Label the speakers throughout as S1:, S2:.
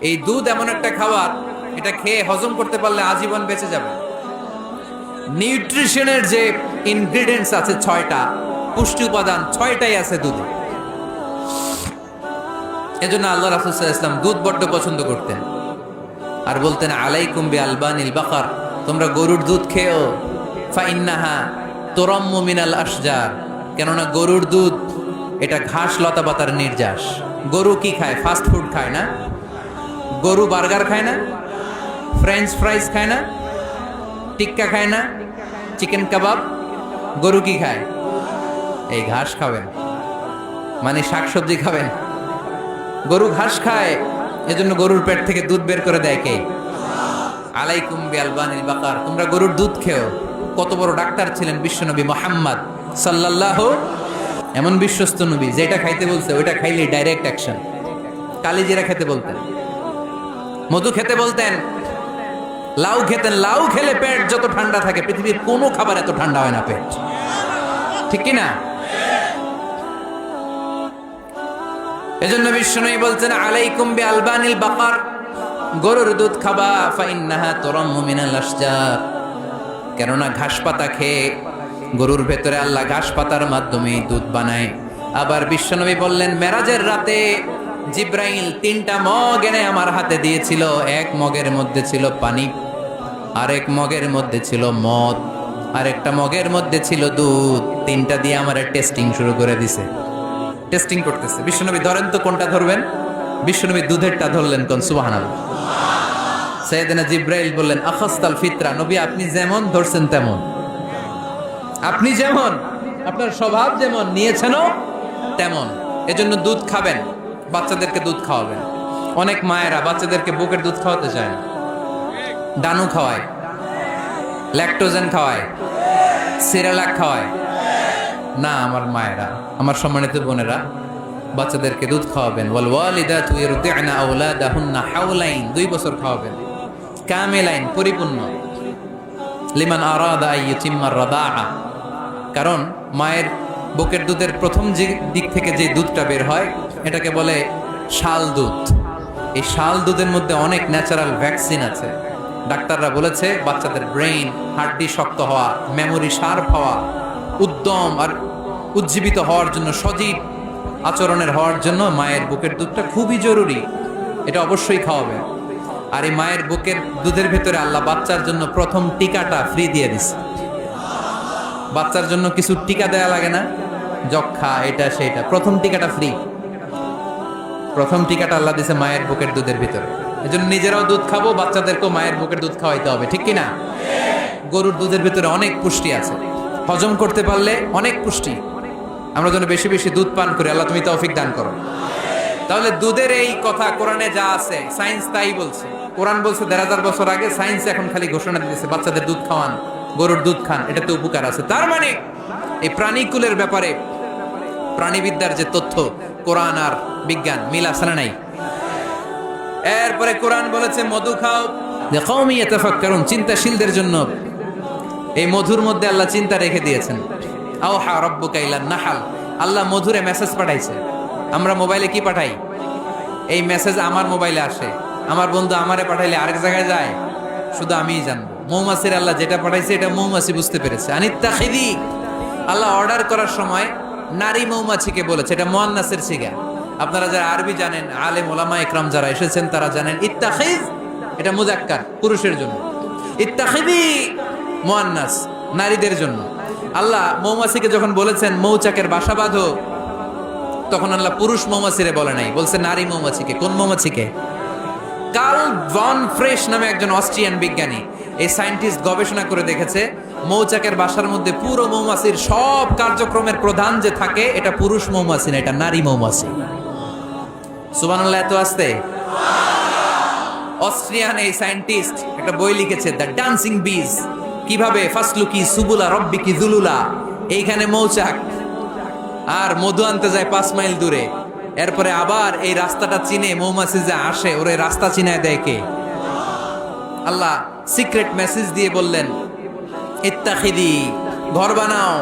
S1: এই দুধ এমন একটা খাবার, এটা খেয়ে হজম করতে পারলে আজীবন বেঁচে যাবে। নিউট্রিশনের যে ইনগ্রেডিয়েন্টস আছে 6টা, পুষ্টি উপাদান 6টাই আছে দুধে। এজন্য আল্লাহ রাসূল সাল্লাল্লাহু আলাইহি ওয়াসাল্লাম দুধ বড্ড পছন্দ করতেন আর বলতেন, আলাইকুম বি আলবানিল বাকার, তোমরা গরুর দুধ খেও, ফা ইন্নাহা তুরাম্মু মিনাল আশজার, কেননা গরুর দুধ এটা ঘাস লতা পাতার নির্যাস। গরু কি খায়? ফাস্ট ফুড খায় না? গরু বার্গার খায় না? ফ্রেঞ্চ ফ্রাইজ খায় না? টিক্কা খায় না? চিকেন কাবাব? গরু কি খায়? এই ঘাস খাবেন, মানে শাকসবজি খাবেন। গরু ঘাস খায়, এজন্য গরুর পেট থেকে দুধ বের করে দেয় কে? আলাইকুম বি আলবানিল বাকার, তোমরা গরুর দুধ খেও। কত বড় ডাক্তার ছিলেন বিশ্বনবী মুহাম্মদ সাল্লাল্লাহু, এমন বিশ্বস্ত নবী, যেটা খাইতে বলছে ওইটা খাইলে ডাইরেক্ট অ্যাকশন। কালিজিরা খেতে বলতেন, মধু খেতে বলতেন, লাউ খেতেন। লাউ খেলে পেট যত ঠান্ডা থাকে, পৃথিবীর কোনো খাবার এত ঠান্ডা হয় না পেট, ঠিক কি না? এজন্য বিশ্বনবী বলছেন, আলাইকুম বি আলবানিল বাকার, গরুর দুধ খাবা, ফা ইন্নাহা তুরাম্মু মিনাল আশজার, কেননা ঘাস পাতা খেয়ে গরুর ভেতরে আল্লাহ ঘাস পাতার মাধ্যমে দুধ বানায়। আবার বিশ্বনবী বললেন, মেরাজের রাতে জিব্রাইল 3টা মগ এনে আমার হাতে দিয়েছিল। এক মগের মধ্যে ছিল পানি, আরেক মগের মধ্যে ছিল মদ, আরেকটা মগের মধ্যে ছিল দুধ। 3টা দিয়ে আমার টেস্টিং শুরু করে দিছে, টেস্টিং করতেছে। বিশ্বনবী ধরেন তো কোনটা ধরবেন? বিশ্বনবী দুধেরটা ধরলেন, কোন সুবহানাল্লাহ। সাইয়েদনা জিব্রাইল বললেন, আখাস্তাল ফিতরা, নবী আপনি যেমন ধরছেন তেমন, আপনি যেমন, আপনার স্বভাব যেমন, নিয়েছেনও তেমন। এজন্য দুধ খাবেন, বাচ্চাদেরকে দুধ খাওয়াবেন। অনেক মায়েরা বাচ্চাদেরকে বুকের দুধ খাওয়াতে চায় না, ডানু খাওয়ায়, ল্যাকটোজেন খাওয়ায়, সিরালাক খাওয়ায় না। আমার মায়েরা, আমার সম্মানিত বোনেরা, বাচ্চাদেরকে দুধ খাওয়াবেন। ওয়াল ওয়ালিদাতু ইরদি'না আওলাদাহুন্না হাওলাইন, 2 বছর খাওয়াবেন, কামিলাইন, পরিপূর্ণ। লিমান আরাদা আন ইউতিম্মা রাদাআ, কারণ মায়ের বুকের দুধের প্রথম যে দিক থেকে যে দুধটা বের হয় এটাকে বলে শাল দুধ। এই শাল দুধের মধ্যে অনেক ন্যাচারাল ভ্যাকসিন আছে। ডাক্তাররা বলেছে বাচ্চাদের ব্রেইন, হাড্ডি শক্ত হওয়া, মেমোরি শার্প হওয়া, উদ্যম আর উজ্জীবিত হওয়ার জন্য, সজীব আচরণের হওয়ার জন্য মায়ের বুকের দুধটা খুবই জরুরি। এটা অবশ্যই খাওয়াবে। আর এই মায়ের বুকের দুধের ভেতরে আল্লাহ বাচ্চার জন্য প্রথম টিকাটা ফ্রি দিয়ে দিছে। বাচ্চার জন্য কিছু টিকা দেয়া লাগে না, যক্ষা, এটা সেটা, প্রথম টিকাটা ফ্রি। প্রথম টিকাটা আল্লাহ দিছে মায়ের বুকের দুধের ভিতরে। এজন্য নিজেরাও দুধ খাবো, বাচ্চাদেরকেও মায়ের বুকের দুধ খাওয়াইতে হবে, ঠিক কিনা? গরুর দুধের ভিতরে অনেক পুষ্টি আছে, হজম করতে পারলে অনেক পুষ্টি। আমরা যেন বেশি বেশি দুধ পান করি, আল্লাহ তুমি তৌফিক দান করো। তাহলে দুধের এই কথা কোরআনে যা আছে, সায়েন্স তাই বলছে। কোরআন বলছে 1500 বছর আগে, সায়েন্স এখন খালি ঘোষণা দিতেছে বাচ্চাদের দুধ খাওয়ান, গরুর দুধ খান, এটাতে উপকার আছে। তার মানে এই প্রাণীকুলের ব্যাপারে প্রাণীবিদ্যার যে তথ্য, কোরআন আর বিজ্ঞান মিল আছে না নাই? এরপরে কোরআন বলেছে মধু খাও, লিকাওমি ইয়াতাফাক্কারুন, চিন্তাশীলদের জন্য। এই মধুর মধ্যে আল্লাহ চিন্তা রেখে দিয়েছেন। আওহা রাব্বুকা ইলান নাহাল, আল্লাহ মধুরে মেসেজ পাঠাইছে। আমরা মোবাইলে কি পাঠাই? এই মেসেজ আমার মোবাইলে আসে, আমার বন্ধু আমারে পাঠাইলে আরেক জায়গায় যায়, শুধু আমিই জানবো। মৌমাছির আল্লাহ যেটা পাঠাইছে এটা মৌমাছি বুঝতে পেরেছে। আনিত্তাখিদি, আল্লাহ অর্ডার করার সময় নারী মৌমাছিকে বলেছে, এটা মুয়ান্নাসের সিগা। আপনারা যারা আরবি জানেন, আলেম ওলামা ইকরাম যারা এসেছেন তারা জানেন, ইত্তাখিজ এটা মুযাক্কার, পুরুষের জন্য। ইত্তাখিদি মুয়ান্নাস, নারীদের জন্য। আল্লাহ মৌমাছিকে যখন বলেছেন মৌচাকের বাসা বাঁধো, তখন আল্লাহ পুরুষ মৌমাছিরে বলে নাই, বলছে নারী মৌমাছিকে। কোন মৌমাছিকে? কার্ল ভন ফ্রেশ নামে একজন অস্ট্রিয়ান বিজ্ঞানী, এই সায়েন্টিস্ট গবেষণা করে দেখেছে মৌচাকের বাসার মধ্যে পুরো মৌমাছির সব কার্যক্রমের প্রধান যে থাকে এটা পুরুষ মৌমাছি না, এটা নারী মৌমাছি। সুবহানাল্লাহ, এত আসতে। অস্ট্রিয়ান এই সায়েন্টিস্ট একটা বই লিখেছে, দ্য ডান্সিং বিজ, কিভাবে ফাসলুকি সুবুলা রব্বিকি যুলুলা। এইখানে মৌচাক আর মধু আনতে যায় 5 মাইল দূরে, এরপরে আবার এই রাস্তাটা চিনে মৌমাছি যে আসে ওরে রাস্তা চিনায় দেয় কে? আল্লাহ সিক্রেট মেসেজ দিয়ে বললেন, ইত্তাখিদি, ঘর বানাও।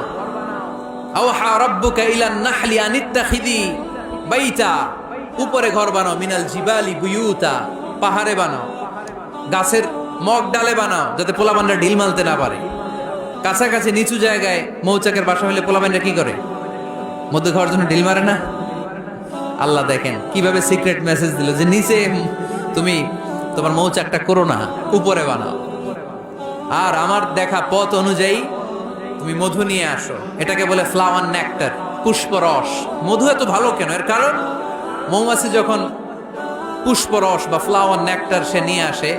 S1: আওহা রাব্বুকা ইলান নাহলি আন ইত্তাখিদি বাইতা, উপরে ঘর বানাও, মিনাল জিবালি বুয়ুতা, পাহাড়ে বানাও, গাছের মগ ডালে বানাও, যাতে পোলাপানরা ঢিল মারতে না পারে। কাছাকাছি নিচু জায়গায় মৌচাকের বাসা হলে পোলাপানরা কি করে? মধু খাওয়ার জন্য ঢিল মারে না? আল্লাহ দেখেন কিভাবে সিক্রেট মেসেজ দিল যে নিচে তুমি তোমার মৌচাকটা করো না, উপরে বানাও। আর আমার দেখা পথ অনুযায়ী তুমি মধু নিয়ে আসো। এটাকে বলে ফ্লাওয়ার নেক্টার, পুষ্পরস। মধু এত ভালো কেন? এর কারণ মৌমাছি যখন পুষ্পরস বা ফ্লাওয়ার নেক্টার সে নিয়ে আসে,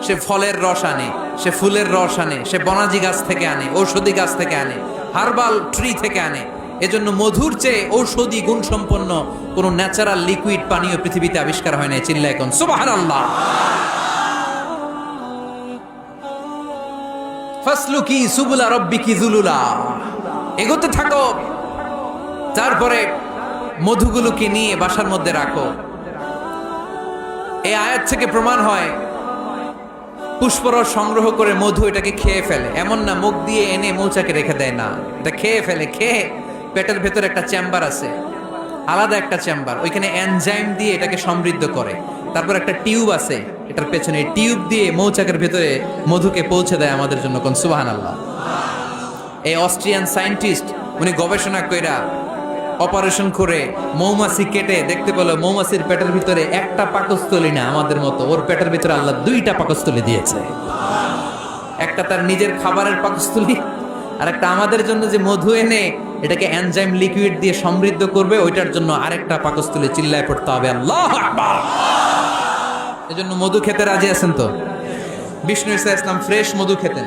S1: সে ফলের রস আনে, সে ফুলের রস আনে, সে বনাজি গাছ থেকে আনে, ঔষধি গাছ থেকে আনে, হার্বাল ট্রি থেকে আনে। এজন্য মধুর চেয়ে ঔষধি গুণসম্পন্ন কোন ন্যাচারাল লিকুইড পানীয় পৃথিবীতে আবিষ্কার হয় না। চিল্লায় কোন সুবহানাল্লাহ। ফাসলুকি সুবুলা রাব্বিকি যুলুলা, এগোতে থাকো, তারপরে মধুগুলোকে নিয়ে বাসার মধ্যে রাখো। এই আয়াত থেকে প্রমাণ হয় পুষ্পরস সংগ্রহ করে মধু এটাকে খেয়ে ফেলে, এমন না মুখ দিয়ে এনে মৌচাকে রেখে দেয়, না, এটা খেয়ে ফেলে। খেয়ে পেটের ভেতর একটা চেম্বার আছে, আলাদা একটা চেম্বার, ওইখানে এনজাইম দিয়ে এটাকে সমৃদ্ধ করে। তারপর একটা টিউব আছে এটার পেছনে, টিউব দিয়ে মৌচাকের ভেতরে মধুকে পৌঁছে দেয় আমাদের জন্য। কোন সুবহানাল্লাহ। এই অস্ট্রিয়ান সায়েন্টিস্ট উনি গবেষণা কইরা অপারেশন করে মৌমাছি কেটে দেখতে পেল মৌমাছির পেটের ভিতরে একটা পাকস্থলী না আমাদের মতো, ওর পেটের ভিতরে আল্লাহ দুইটা পাকস্থলী দিয়েছে। একটা তার নিজের খাবারের পাকস্থলী, আর একটা আমাদের জন্য যে মধু এনে এটাকে এনজাইম লিকুইড দিয়ে সমৃদ্ধ করবে, ওইটার জন্য আরেকটা পাকস্থলী। চিল্লায় পড়তে হবে আল্লাহু আকবার। এজন্য মধু খেতে রাজি আছেন তো? বিষ্ণু ঈসা ইসলাম ফ্রেশ মধু খেতেন,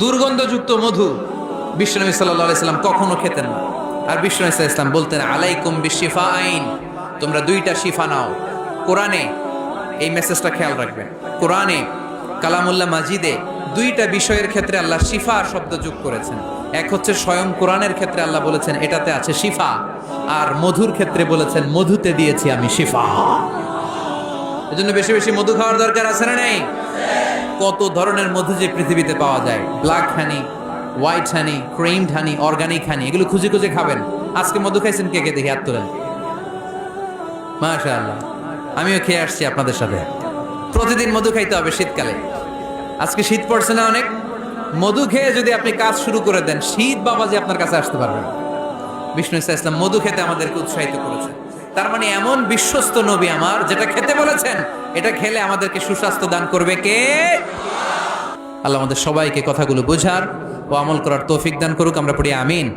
S1: দুর্গন্ধযুক্ত মধু বিশ্বনবী সাল্লাল্লাহু আলাইহি সাল্লাম কখনো খেতেন না। আর বিষ্ণু ঈসা ইসলাম বলতেন আলাইকুম বিশিফাইন, তোমরা দুইটা শিফা নাও। কোরআনে এই মেসেজটা খেয়াল রাখবেন, কোরআনে কালামুল্লাহ মাজিদে দুইটা বিষয়ের ক্ষেত্রে আল্লাহ শিফা শব্দ যোগ করেছেন। এক হচ্ছে স্বয়ং কোরআনের ক্ষেত্রে আল্লাহ বলেছেন এটাতে আছে শিফা, আর মধুর ক্ষেত্রে বলেছেন মধুতে দিয়েছি আমি শিফা। এজন্য বেশি বেশি মধু খাওয়ার দরকার আছে না নেই? কত ধরনের মধু যে পৃথিবীতে পাওয়া যায়, ব্ল্যাক হানি, হোয়াইট হানি, ক্রিমড হানি, অর্গানিক হানি, এগুলো খুঁজে খুঁজে খাবেন। আজকে মধু খাইছেন কে কে? দেখি হাত তোলেন। মাশাআল্লাহ, আমিও খেয়ে আসছি আপনাদের সাথে। প্রতিদিন মধু খাইতে হবে শীতকালে। আজকে শীত পড়ছে না অনেক, মধু খেয়ে যদি আপনি কাজ শুরু করে দেন, শীত বাবাজি আপনার কাছে আসতে পারবেন। বিষ্ণু ঈসা ইসলাম মধু খেতে আমাদেরকে উৎসাহিত করেছেন। তার মানে এমন বিশ্বস্ত নবী আমার, যেটা খেতে বলেছেন এটা খেলে আমাদেরকে সুস্বাস্থ্য দান করবে কে? আল্লাহ আমাদের সবাইকে কথাগুলো বোঝার ও আমল করার তৌফিক দান করুক। আমরা পড়ি আমিন।